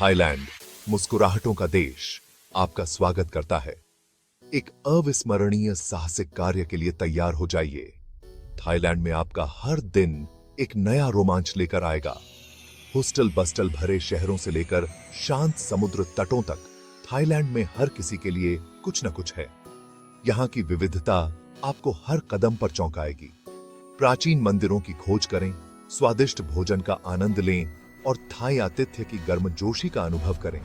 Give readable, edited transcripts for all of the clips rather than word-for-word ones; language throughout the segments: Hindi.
थाईलैंड, मुस्कुराहटों का देश, आपका स्वागत करता है। एक अविस्मरणीय साहसिक कार्य के लिए तैयार हो जाइए। थाईलैंड में आपका हर दिन एक नया रोमांच लेकर आएगा। हॉस्टल बस्टल भरे शहरों से लेकर शांत समुद्र तटों तक, थाईलैंड में हर किसी के लिए कुछ न कुछ है। यहाँ की विविधता आपको हर कदम पर चौंकाएगी। प्राचीन मंदिरों की खोज करें, स्वादिष्ट भोजन का आनंद लें और थाई आतिथ्य की गर्मजोशी का अनुभव करें।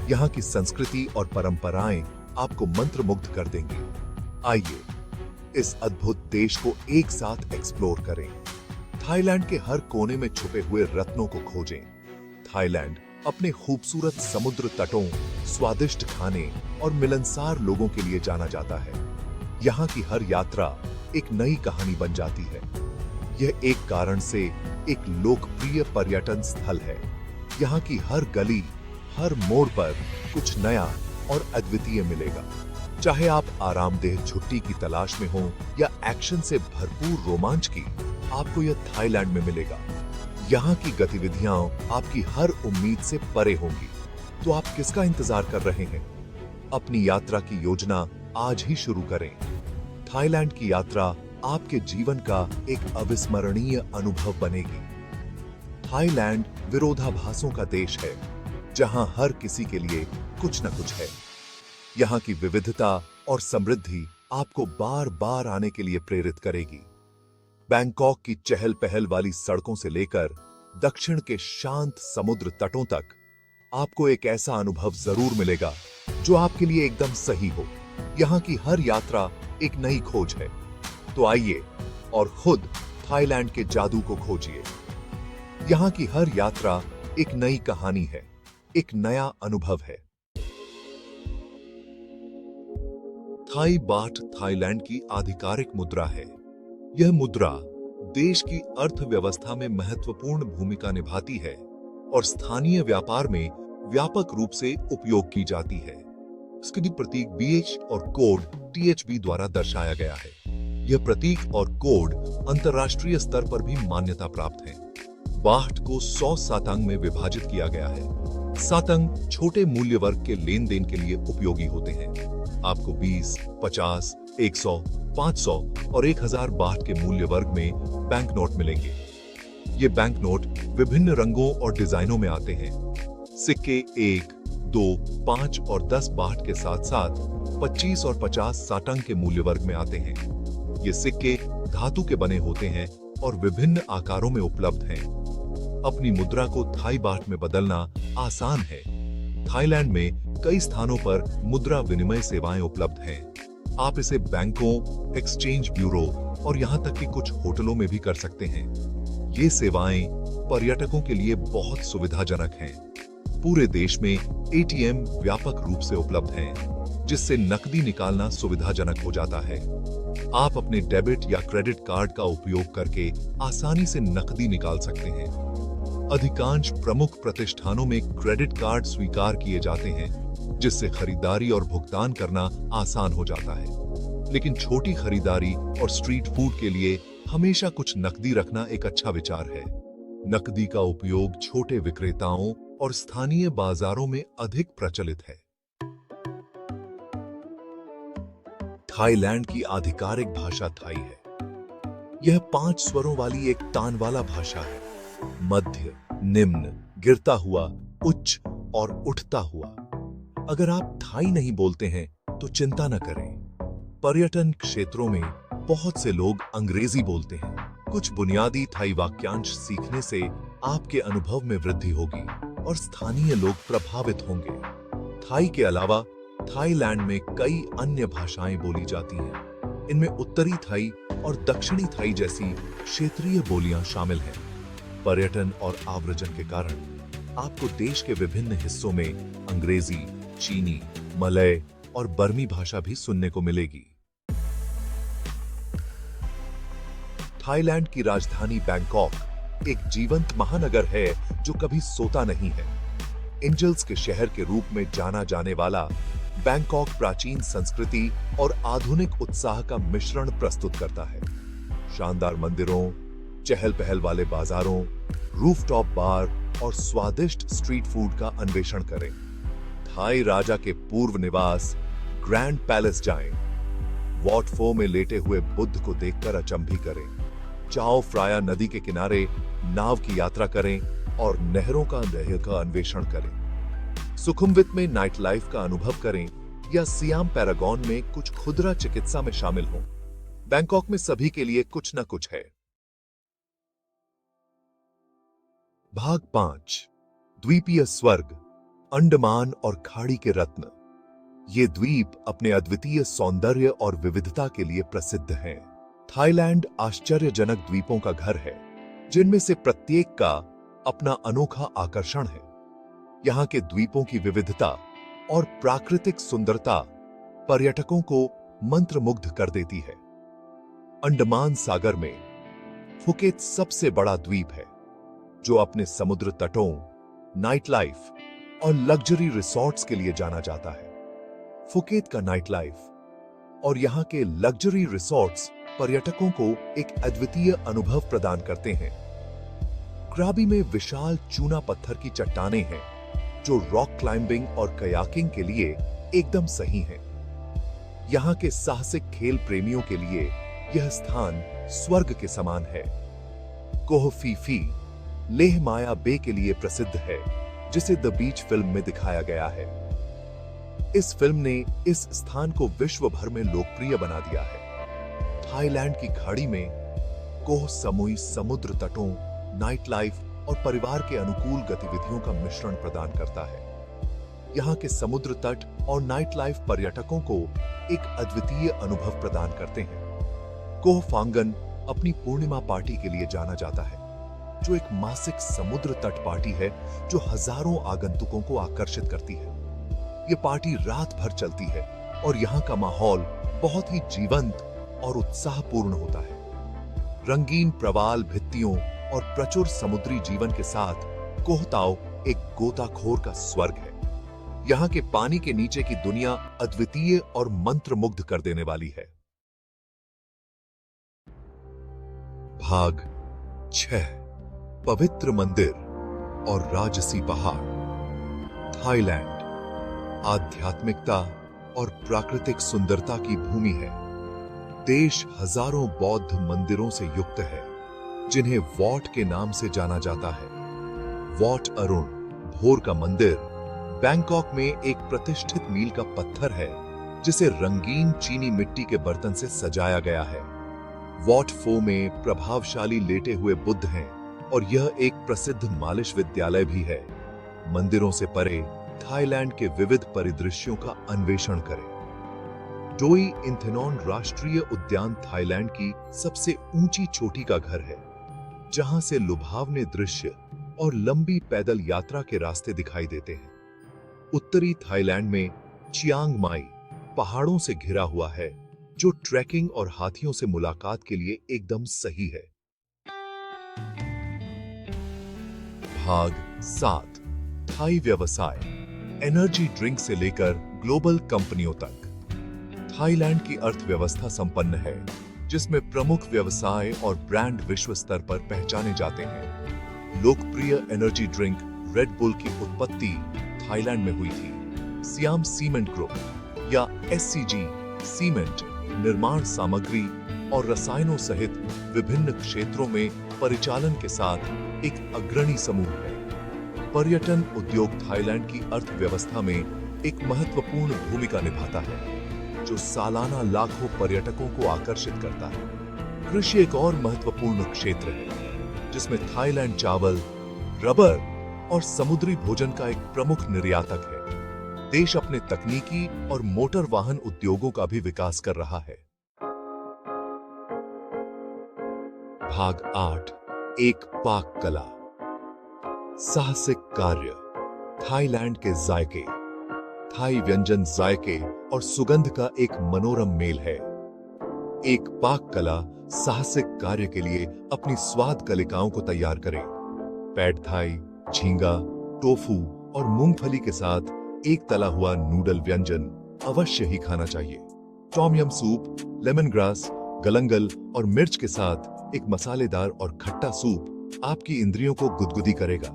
यहाँ की संस्कृति और परंपराएं आपको मंत्रमुग्ध कर देंगी। आइए, इस अद्भुत देश को एक साथ एक्सप्लोर करें। थाईलैंड के हर कोने में छुपे हुए रत्नों को खोजें। थाईलैंड अपने खूबसूरत समुद्र तटों, स्वादिष्ट खाने और मिलनसार लोगों के लिए जाना जाता है। यहाँ की हर यात्रा एक नई कहानी बन जाती है। यह एक कारण से एक लोकप्रिय पर्यटन स्थल है। यहाँ की हर गली, हर मोड़ पर कुछ नया और अद्वितीय मिलेगा। चाहे आप आरामदेह छुट्टी की तलाश में हो या एक्शन से भरपूर रोमांच की, आपको यह थाईलैंड में मिलेगा। यहाँ की गतिविधियां आपकी हर उम्मीद से परे होंगी। तो आप किसका इंतजार कर रहे हैं? अपनी यात्रा की योजना आज ही शुरू करें। थाईलैंड की यात्रा आपके जीवन का एक अविस्मरणीय अनुभव बनेगी। थाईलैंड विरोधाभासों का देश है, जहां हर किसी के लिए कुछ न कुछ है। यहाँ की विविधता और समृद्धि आपको बार बार आने के लिए प्रेरित करेगी। बैंकॉक की चहल पहल वाली सड़कों से लेकर दक्षिण के शांत समुद्र तटों तक आपको एक ऐसा अनुभव जरूर मिलेगा जो आपके लिए एकदम सही हो। यहाँ की हर यात्रा एक नई खोज है। तो आइए और खुद थाईलैंड के जादू को खोजिए। यहाँ की हर यात्रा एक नई कहानी है, एक नया अनुभव है। थाई बाट थाईलैंड की आधिकारिक मुद्रा है। यह मुद्रा देश की अर्थव्यवस्था में महत्वपूर्ण भूमिका निभाती है और स्थानीय व्यापार में व्यापक रूप से उपयोग की जाती है। इसके प्रतीक BH और कोड THB द्वारा दर्शाया गया है। यह प्रतीक और कोड अंतर्राष्ट्रीय स्तर पर भी मान्यता प्राप्त है। बाht को 100 सातंग में विभाजित किया गया है। सातंग छोटे मूल्य वर्ग के लेन देन के लिए उपयोगी होते हैं। आपको 20, 50, 100, 500 और 1000 बाht के मूल्य वर्ग में बैंक नोट मिलेंगे। ये बैंक नोट विभिन्न रंगों और डिजाइनों में आते हैं। सिक्के 1, 2, 5 और 10 बाht के साथ साथ 25 और 50 सातंग के मूल्य वर्ग में आते हैं। ये सिक्के धातु के बने होते हैं और विभिन्न आकारों में उपलब्ध हैं। अपनी मुद्रा को थाई बाट में बदलना आसान है। थाईलैंड में कई स्थानों पर मुद्रा विनिमय सेवाएं उपलब्ध हैं। आप इसे बैंकों, एक्सचेंज ब्यूरो और यहाँ तक कि कुछ होटलों में भी कर सकते हैं। ये सेवाएं पर्यटकों के लिए बहुत सुविधाजनक हैं। पूरे देश में ATM व्यापक रूप से उपलब्ध हैं, जिससे नकदी निकालना सुविधाजनक हो जाता है। आप अपने डेबिट या क्रेडिट कार्ड का उपयोग करके आसानी से नकदी निकाल सकते हैं। अधिकांश प्रमुख प्रतिष्ठानों में क्रेडिट कार्ड स्वीकार किए जाते हैं, जिससे खरीदारी और भुगतान करना आसान हो जाता है। लेकिन छोटी खरीदारी और स्ट्रीट फूड के लिए हमेशा कुछ नकदी रखना एक अच्छा विचार है। नकदी का उपयोग छोटे विक्रेताओं और स्थानीय बाजारों में अधिक प्रचलित है। थाईलैंड की आधिकारिक भाषा थाई है। यह 5 स्वरों वाली एक तान वाला भाषा है। मध्य, निम्न, गिरता हुआ, उच्च और उठता हुआ। अगर आप थाई नहीं बोलते हैं तो चिंता न करें। पर्यटन क्षेत्रों में बहुत से लोग अंग्रेजी बोलते हैं। कुछ बुनियादी थाई वाक्यांश सीखने से आपके अनुभव में वृद्धि होगी और स्थानीय लोग प्रभावित होंगे। थाई के अलावा थाईलैंड में कई अन्य भाषाएं बोली जाती हैं। इनमें उत्तरी थाई और दक्षिणी थाई जैसी क्षेत्रीय बोलियां शामिल हैं। पर्यटन और आव्रजन के कारण आपको देश के विभिन्न हिस्सों में अंग्रेजी, चीनी, मलय और बर्मी भाषा भी सुनने को मिलेगी। थाईलैंड की राजधानी बैंकॉक एक जीवंत महानगर है जो कभी सोता नहीं है। एंजल्स के शहर के रूप में जाना जाने वाला बैंकॉक प्राचीन संस्कृति और आधुनिक उत्साह का मिश्रण प्रस्तुत करता है। शानदार मंदिरों, चहल पहल वाले बाजारों, रूफटॉप बार और स्वादिष्ट स्ट्रीट फूड का अन्वेषण करें। थाई राजा के पूर्व निवास ग्रैंड पैलेस जाएं। वॉट फो में लेटे हुए बुद्ध को देखकर अचंभी करें। चाओ फ्राया नदी के किनारे नाव की यात्रा करें और नहरों का अन्वेषण करें। सुखुमवित में नाइट लाइफ का अनुभव करें या सियाम पैरागॉन में कुछ खुदरा चिकित्सा में शामिल हों। बैंकॉक में सभी के लिए कुछ न कुछ है। भाग 5 द्वीपीय स्वर्ग, अंडमान और खाड़ी के रत्न। ये द्वीप अपने अद्वितीय सौंदर्य और विविधता के लिए प्रसिद्ध हैं। थाईलैंड आश्चर्यजनक द्वीपों का घर है, जिनमें से प्रत्येक का अपना अनोखा आकर्षण है। यहाँ के द्वीपों की विविधता और प्राकृतिक सुंदरता पर्यटकों को मंत्रमुग्ध कर देती है। अंडमान सागर में फुकेत सबसे बड़ा द्वीप है, जो अपने समुद्र तटों, नाइट लाइफ और लग्जरी रिसोर्ट्स के लिए जाना जाता है। फुकेत का नाइट लाइफ और यहाँ के लग्जरी रिसोर्ट्स पर्यटकों को एक अद्वितीय अनुभव प्रदान करते हैं। क्राबी में विशाल चूना पत्थर की चट्टानें हैं, जो रॉक क्लाइंबिंग और कयाकिंग के लिए एकदम सही हैं। यहाँ के साहसिक खेल प्रेमियों के लिए यह स्थान स्वर्ग के समान है। कोह फी फी लेह माया बे के लिए प्रसिद्ध है, जिसे द बीच फिल्म में दिखाया गया है। इस फिल्म ने इस स्थान को विश्व भर में लोकप्रिय बना दिया है। थाईलैंड की खाड़ी में कोह समूही समुद्र तटों, नाइट लाइफ और परिवार के अनुकूल गतिविधियों का मिश्रण प्रदान करता है। यहाँ के समुद्र तट और नाइट लाइफ पर्यटकों को एक अद्वितीय अनुभव प्रदान करते हैं। कोह फांगन अपनी पूर्णिमा पार्टी के लिए जाना जाता है, जो एक मासिक समुद्र तट पार्टी है जो हजारों आगंतुकों को आकर्षित करती है। ये पार्टी रात भर चलती है और यहाँ का माहौल बहुत ही जीवंत और उत्साहपूर्ण होता है। रंगीन प्रवाल भित्तियों और प्रचुर समुद्री जीवन के साथ कोहताओ एक गोताखोर का स्वर्ग है। यहाँ के पानी के नीचे की दुनिया अद्वितीय और मंत्रमुग्ध कर देने वाली है। भाग 6 पवित्र मंदिर और राजसी पहाड़। थाईलैंड आध्यात्मिकता और प्राकृतिक सुंदरता की भूमि है। देश हजारों बौद्ध मंदिरों से युक्त है, जिन्हें वॉट के नाम से जाना जाता है। वॉट अरुण भोर का मंदिर बैंकॉक में एक प्रतिष्ठित मील का पत्थर है, जिसे रंगीन चीनी मिट्टी के बर्तन से सजाया गया है। वॉट फो में प्रभावशाली लेटे हुए बुद्ध हैं और यह एक प्रसिद्ध मालिश विद्यालय भी है। मंदिरों से परे थाईलैंड के विविध परिदृश्यों का अन्वेषण करें। डोई इंथेनॉन राष्ट्रीय उद्यान थाईलैंड की सबसे ऊंची चोटी का घर है, जहां से लुभावने दृश्य और लंबी पैदल यात्रा के रास्ते दिखाई देते हैं। उत्तरी थाईलैंड में चियांग माई पहाड़ों से घिरा हुआ है, जो ट्रैकिंग और हाथियों से मुलाकात के लिए एकदम सही है। भाग 7 थाई व्यवसाय, एनर्जी ड्रिंक से लेकर ग्लोबल कंपनियों तक। थाईलैंड की अर्थव्यवस्था संपन्न है, जिसमें प्रमुख व्यवसाय और ब्रांड विश्व स्तर पर पहचाने जाते हैं। लोकप्रिय एनर्जी ड्रिंक रेड बुल की उत्पत्ति थाईलैंड में हुई थी। सियाम सीमेंट ग्रुप या एससीजी सीमेंट निर्माण सामग्री और रसायनों सहित विभिन्न क्षेत्रों में परिचालन के साथ एक अग्रणी समूह है। पर्यटन उद्योग थाईलैंड की अर्थव्यवस्था में एक महत्वपूर्ण भूमिका निभाता है, जो सालाना लाखों पर्यटकों को आकर्षित करता है। कृषि एक और महत्वपूर्ण क्षेत्र है, जिसमें थाईलैंड चावल, रबर और समुद्री भोजन का एक प्रमुख निर्यातक है। देश अपने तकनीकी और मोटर वाहन उद्योगों का भी विकास कर रहा है। भाग 8 एक पाक कला, साहसिक कार्य। थाईलैंड के जायके, थाई व्यंजन जायके और सुगंध का एक मनोरम मेल है। एक पाक कला साहसिक कार्य के लिए अपनी स्वाद कलिकाओं को तैयार करें। पैड थाई, झींगा, टोफू और मूंगफली के साथ एक तला हुआ नूडल व्यंजन अवश्य ही खाना चाहिए। Tom yum soup, lemon grass, गलंगल और मिर्च के साथ एक मसालेदार और खट्टा सूप आपकी इंद्रियों को गुदगुदी करेगा।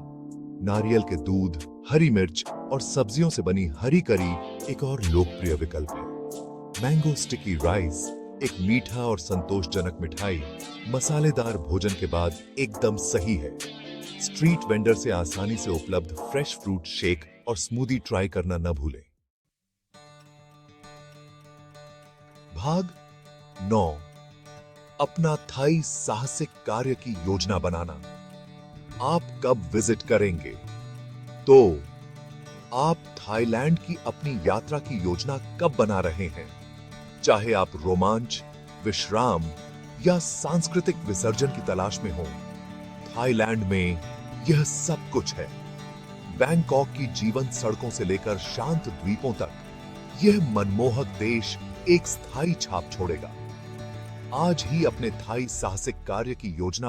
नारियल के दूध, हरी मिर्च और सब्जियों से बनी हरी करी एक और लोकप्रिय विकल्प है। मैंगो स्टिकी राइस एक मीठा और संतोषजनक मिठाई मसालेदार भोजन के बाद एकदम सही है। स्ट्रीट वेंडर से आसानी से उपलब्ध फ्रेश फ्रूट शेक और स्मूदी ट्राई करना न भूलें। भाग 9, अपना थाई साहसिक कार्य की योजना बनाना। आप कब विजिट करेंगे? तो आप थाईलैंड की अपनी यात्रा की योजना कब बना रहे हैं? चाहे आप रोमांच, विश्राम या सांस्कृतिक विसर्जन की तलाश में हो, थाईलैंड में यह सब कुछ है। बैंकॉक की जीवंत सड़कों से लेकर शांत द्वीपों तक, यह मनमोहक देश एक स्थायी छाप छोड़ेगा। आज ही अपने थाई साहसिक कार्य की योजना